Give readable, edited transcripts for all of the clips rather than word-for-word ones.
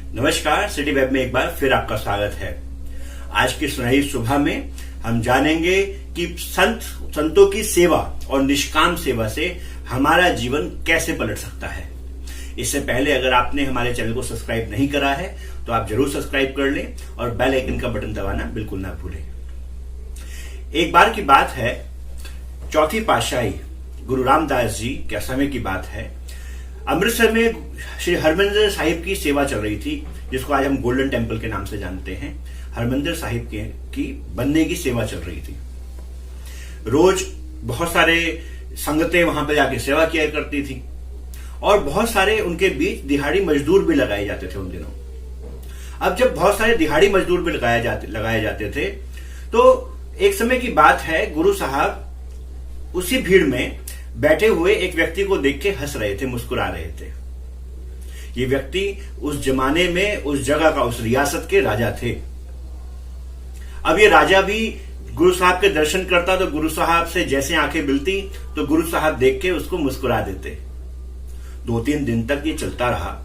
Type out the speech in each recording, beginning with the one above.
नमस्कार, city web में एक बार फिर आपका स्वागत है। आज की सुनहरी सुबह में हम जानेंगे कि संतों की सेवा और निष्काम सेवा से हमारा जीवन कैसे पलट सकता है। इससे पहले अगर आपने हमारे चैनल को सब्सक्राइब नहीं करा है तो आप जरूर सब्सक्राइब कर लें और बेल आइकन का बटन दबाना बिल्कुल ना भूलें। एक बार की बात है, चौथी पातशाही गुरु रामदास जी के समय की बात है। अमृतसर में श्री हरमंदिर साहिब की सेवा चल रही थी, जिसको आज हम गोल्डन टेम्पल के नाम से जानते हैं। हरमंदिर साहिब की बनने की सेवा चल रही थी। रोज बहुत सारे संगतें वहां पर जाके सेवा किया करती थी और बहुत सारे उनके बीच दिहाड़ी मजदूर भी लगाए जाते थे उन दिनों। अब जब बहुत सारे दिहाड़ी मजदूर भी लगाए जाते थे तो एक समय की बात है, गुरु साहब उसी भीड़ में बैठे हुए एक व्यक्ति को देख के हंस रहे थे, मुस्कुरा रहे थे। ये व्यक्ति उस जमाने में उस जगह का, उस रियासत के राजा थे। अब ये राजा भी गुरु साहब के दर्शन करता तो गुरु साहब से जैसे आंखें मिलती तो गुरु साहब देख के उसको मुस्कुरा देते। 2-3 दिन तक ये चलता रहा।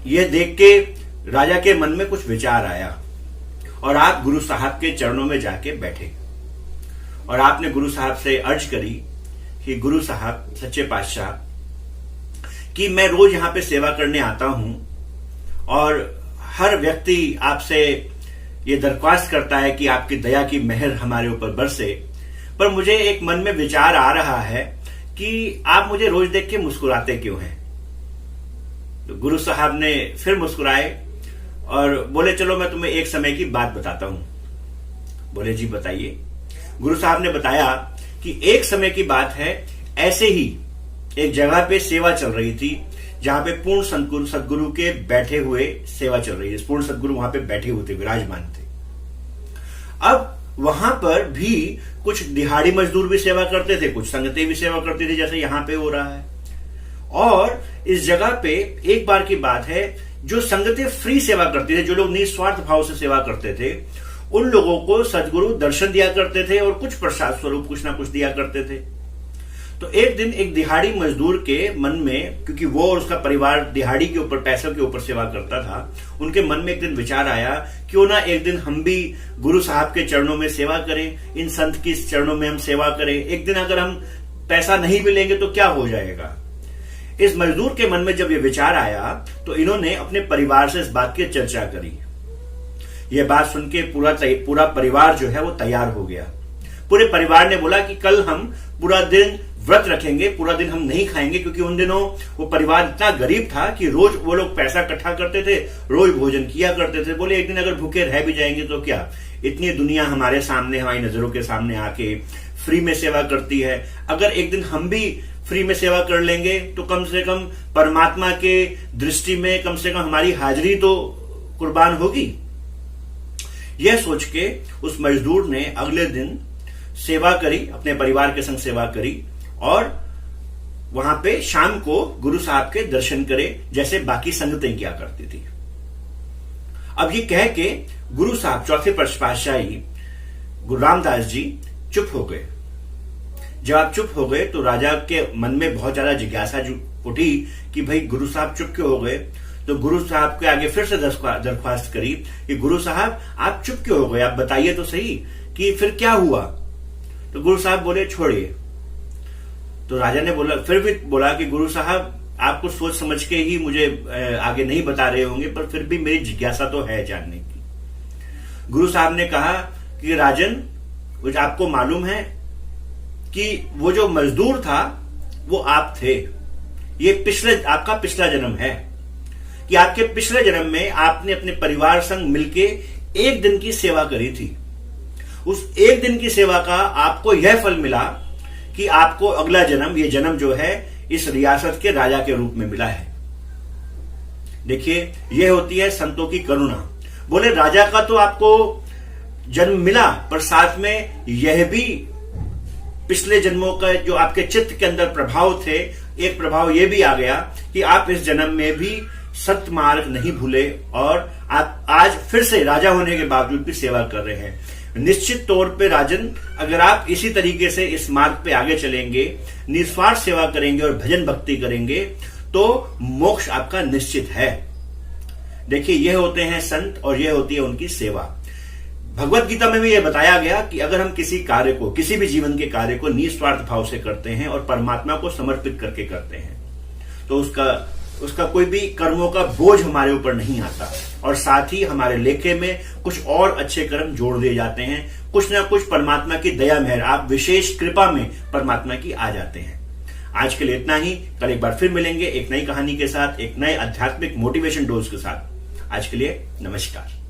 यह देख के राजा के मन में कुछ विचार आया और आप गुरु साहब के चरणों में जाके बैठे और आपने गुरु साहब से अर्ज करी कि गुरु साहब, सच्चे पातशाह, कि मैं रोज यहां पे सेवा करने आता हूं और हर व्यक्ति आपसे ये दरख्वास्त करता है कि आपकी दया की मेहर हमारे ऊपर बरसे, पर मुझे एक मन में विचार आ रहा है कि आप मुझे रोज देख के मुस्कुराते क्यों हैं। तो गुरु साहब ने फिर मुस्कुराए और बोले, चलो मैं तुम्हें एक समय की बात बताता हूं। बोले, जी बताइए। गुरु साहब ने बताया कि एक समय की बात है, ऐसे ही एक जगह पे सेवा चल रही थी जहां पे पूर्ण सदगुरु के बैठे हुए सेवा चल रही है। पूर्ण सदगुरु वहां पे बैठे हुए थे, विराजमान थे। अब वहां पर भी कुछ दिहाड़ी मजदूर भी सेवा करते थे, कुछ संगतें भी सेवा करती थी, जैसे यहां पे हो रहा है। और इस जगह पे एक बार की बात है, जो संगतें फ्री सेवा करती थे, जो लोग निस्वार्थ भाव से सेवा करते थे, उन लोगों को सदगुरु दर्शन दिया करते थे और कुछ प्रसाद स्वरूप कुछ ना कुछ दिया करते थे। तो एक दिन एक दिहाड़ी मजदूर के मन में, क्योंकि वो और उसका परिवार दिहाड़ी के ऊपर, पैसों के ऊपर सेवा करता था, उनके मन में एक दिन विचार आया, क्यों ना एक दिन हम भी गुरु साहब के चरणों में सेवा करें, इन संत की चरणों में हम सेवा करें। एक दिन अगर हम पैसा नहीं भी लेंगे तो क्या हो जाएगा। इस मजदूर के मन में जब ये विचार आया तो इन्होंने अपने परिवार से इस बात की चर्चा करी। यह बात सुन के पूरा परिवार जो है वो तैयार हो गया। पूरे परिवार ने बोला कि कल हम पूरा दिन व्रत रखेंगे, पूरा दिन हम नहीं खाएंगे, क्योंकि उन दिनों वो परिवार इतना गरीब था कि रोज वो लोग पैसा इकट्ठा करते थे, रोज भोजन किया करते थे। बोले, एक दिन अगर भूखे रह भी जाएंगे तो क्या, इतनी दुनिया हमारे सामने, हमारी नजरों के सामने आके फ्री में सेवा करती है। अगर एक दिन हम भी फ्री में सेवा कर लेंगे तो कम से कम परमात्मा के दृष्टि में कम से कम हमारी हाजिरी तो कुर्बान होगी। यह सोच के उस मजदूर ने अगले दिन सेवा करी, अपने परिवार के संग सेवा करी और वहां पे शाम को गुरु साहब के दर्शन करे, जैसे बाकी संगतें किया करती थी। अब ये कह के गुरु साहब, चौथे पातशाही गुरु रामदास जी, चुप हो गए। जब आप चुप हो गए तो राजा के मन में बहुत ज्यादा जिज्ञासा उठी कि भाई गुरु साहब चुप क्यों हो गए। तो गुरु साहब के आगे फिर से दरख्वास्त करी कि गुरु साहब आप चुप क्यों हो गए, आप बताइए तो सही कि फिर क्या हुआ। तो गुरु साहब बोले, छोड़िए। तो राजा ने बोला, फिर भी बोला कि गुरु साहब आप कुछ सोच समझ के ही मुझे आगे नहीं बता रहे होंगे, पर फिर भी मेरी जिज्ञासा तो है जानने की। गुरु साहब ने कहा कि राजन, कुछ आपको मालूम है कि वो जो मजदूर था वो आप थे। ये आपका पिछला जन्म है कि आपके पिछले जन्म में आपने अपने परिवार संग मिलके एक दिन की सेवा करी थी। उस एक दिन की सेवा का आपको यह फल मिला कि आपको अगला जन्म, ये जन्म जो है, इस रियासत के राजा के रूप में मिला है। देखिए, यह होती है संतों की करुणा। बोले, राजा का तो आपको जन्म मिला, पर साथ में यह भी पिछले जन्मों का जो आपके चित्त के अंदर प्रभाव थे, एक प्रभाव यह भी आ गया कि आप इस जन्म में भी सत्य मार्ग नहीं भूले और आप आज फिर से राजा होने के बावजूद भी सेवा कर रहे हैं। निश्चित तौर पे राजन, अगर आप इसी तरीके से इस मार्ग पे आगे चलेंगे, निस्वार्थ सेवा करेंगे और भजन भक्ति करेंगे, तो मोक्ष आपका निश्चित है। देखिए, यह होते हैं संत और यह होती है उनकी सेवा। भगवत गीता में भी यह बताया गया कि अगर हम किसी कार्य को, किसी भी जीवन के कार्य को निस्वार्थ भाव से करते हैं और परमात्मा को समर्पित करके करते हैं, तो उसका कोई भी कर्मों का बोझ हमारे ऊपर नहीं आता, और साथ ही हमारे लेखे में कुछ और अच्छे कर्म जोड़ दिए जाते हैं। कुछ ना कुछ परमात्मा की दया मेहर, आप विशेष कृपा में परमात्मा की आ जाते हैं। आज के लिए इतना ही। कल एक बार फिर मिलेंगे एक नई कहानी के साथ, एक नए आध्यात्मिक मोटिवेशन डोज के साथ। आज के लिए नमस्कार।